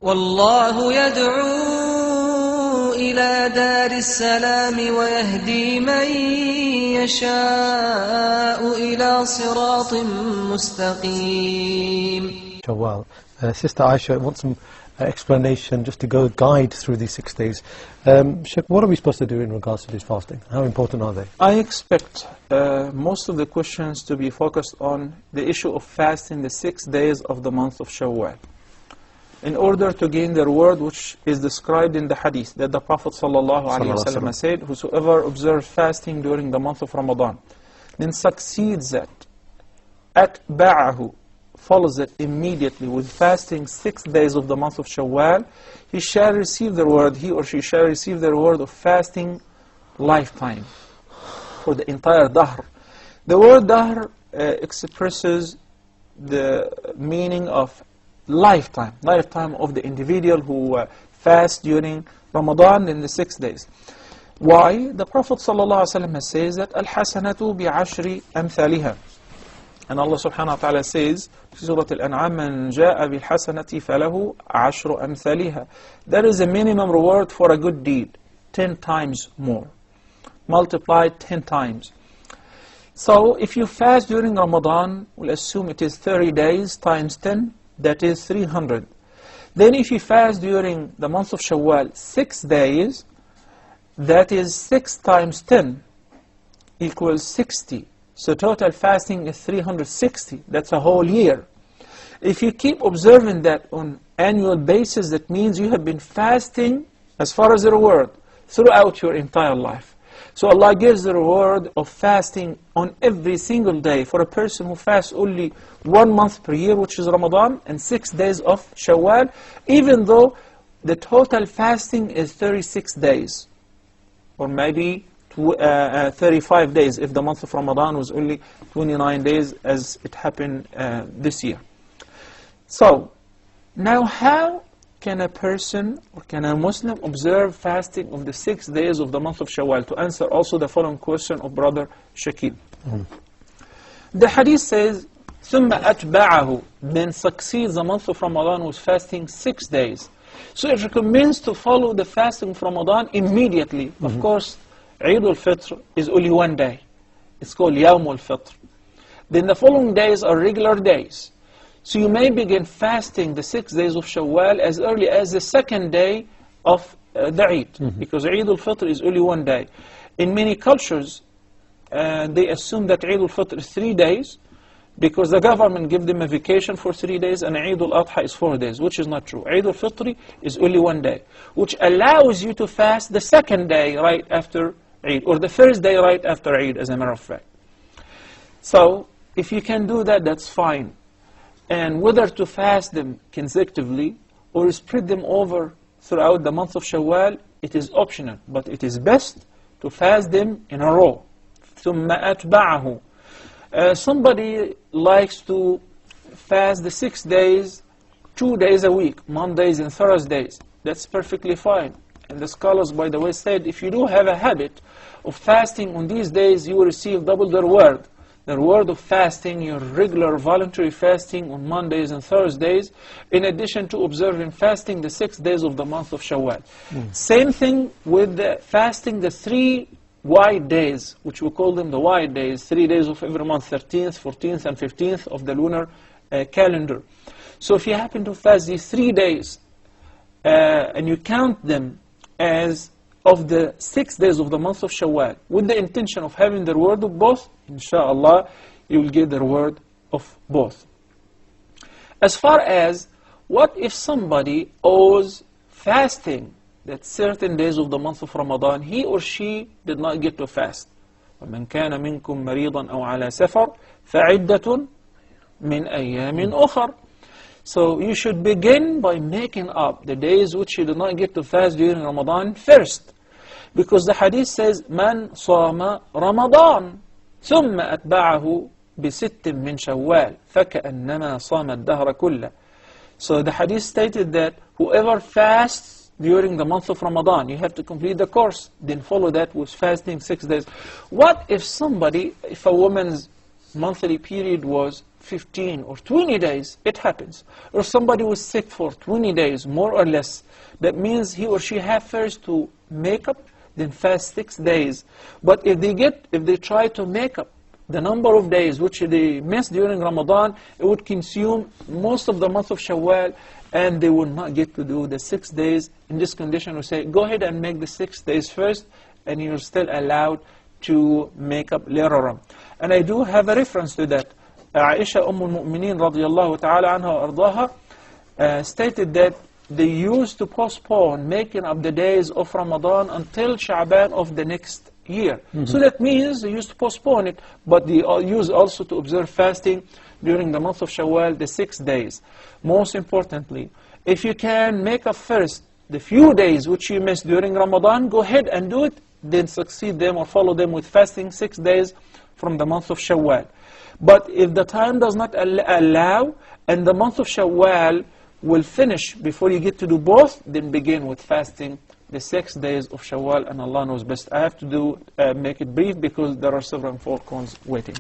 والله يدعو إلى دار السلام ويهدي من يشاء إلى صراط مستقيم. Shawwâl. Sister Aisha wants some explanation just to go guide through these 6 days. Sheikh, what are we supposed to do in regards to this fasting? How important are they? I expect most of the questions to be focused on the issue of fasting the 6 days of the month of Shawwal, in order to gain the reward which is described in the hadith that the Prophet ﷺ said, whosoever observes fasting during the month of Ramadan, then succeeds that, atba'ahu, follows it immediately with fasting 6 days of the month of Shawwal, he shall receive the reward, he or she shall receive the reward of fasting lifetime for the entire dahr. The word dahr expresses the meaning of lifetime of the individual who fasts during Ramadan in the 6 days. Why? The Prophet ﷺ says that al-hasanatu bi'ashri amthaliha. And Allah subhanahu wa ta'ala says, Surah Al-An'am, man ja'a bil hasanati falahu ashru amthaliha. There is a minimum reward for a good deed, 10 times more, multiplied 10 times. So if you fast during Ramadan, we'll assume it is 30 days times 10, that is 300. Then if you fast during the month of Shawwal 6 days, that is 6 times 10 equals 60. So total fasting is 360. That's a whole year. If you keep observing that on annual basis, that means you have been fasting as far as the reward throughout your entire life. So Allah gives the reward of fasting on every single day for a person who fasts only 1 month per year, which is Ramadan, and 6 days of Shawwal, even though the total fasting is 36 days, or maybe 35 days if the month of Ramadan was only 29 days as it happened this year. So, now how can a person or can a Muslim observe fasting of the 6 days of the month of Shawwal? To answer also the following question of Brother Shakil. The hadith says, ثُمَّ أَتْبَعَهُ, then succeeds the month of Ramadan with fasting 6 days. So it recommends to follow the fasting of Ramadan immediately. Of course, Eid al-Fitr is only 1 day. It's called Yawm al-Fitr. Then the following days are regular days. So you may begin fasting the 6 days of Shawwal as early as the 2nd day of the Eid, because Eid al-Fitr is only 1 day. In many cultures, they assume that Eid al-Fitr is 3 days, because the government gives them a vacation for 3 days, and Eid al-Adha is 4 days, which is not true. Eid al-Fitr is only 1 day, which allows you to fast the 2nd day right after Eid, or the 1st day right after Eid, as a matter of fact. So, if you can do that, that's fine. And whether to fast them consecutively or spread them over throughout the month of Shawwal, it is optional, but it is best to fast them in a row. ثُمَّ أَتْبَعَهُ. Somebody likes to fast the 6 days, 2 days a week, Mondays and Thursdays. That's perfectly fine. And the scholars, by the way, said if you do have a habit of fasting on these days, you will receive double the reward. The reward of fasting, your regular voluntary fasting on Mondays and Thursdays, in addition to observing fasting the 6 days of the month of Shawwal. Same thing with the fasting the 3 white days, which we call them the white days, 3 days of every month, 13th, 14th, and 15th of the lunar calendar. So if you happen to fast these 3 days, and you count them as of the 6 days of the month of Shawwal, with the intention of having the reward of both, inshallah, you will get the reward of both. As far as, what if somebody owes fasting that certain days of the month of Ramadan, he or she did not get to fast? وَمَنْ كَانَ مِنْكُمْ مَرِيضًا أَوْ عَلَى سَفَرٍ فَعِدَّةٌ مِنْ أَيَّامٍ أُخَرٍ. So you should begin by making up the days which you did not get to fast during Ramadan first. Because the hadith says, مَنْ صَامَ رَمَضَانَ ثُمَّ أَتْبَعَهُ بِسِتٍّ مِّنْ شَوَّالٍ فَكَأَنَّمَا صَامَ الدَّهْرَ كُلَّهُ. So the hadith stated that whoever fasts during the month of Ramadan, you have to complete the course, then follow that with fasting 6 days. What if somebody, if a woman's monthly period was 15 or 20 days, it happens. Or somebody was sick for 20 days, more or less. That means he or she have first to make up, then fast 6 days. But if they try to make up the number of days which they missed during Ramadan, it would consume most of the month of Shawwal, and they will not get to do the 6 days. In this condition, we say, go ahead and make the 6 days first, and you're still allowed to make up later on. And I do have a reference to that. Aisha al-Mu'mineen radiyallahu ta'ala anha wa ardaha stated that they used to postpone making up the days of Ramadan until Sha'ban of the next year. So that means they used to postpone it, but they used also to observe fasting during the month of Shawwal, the 6 days. Most importantly, if you can make up first the few days which you missed during Ramadan, go ahead and do it, then succeed them or follow them with fasting 6 days from the month of Shawwal. But if the time does not allow, and the month of Shawwal will finish before you get to do both, then begin with fasting the 6 days of Shawwal, and Allah knows best. I have to make it brief because there are several phone calls waiting.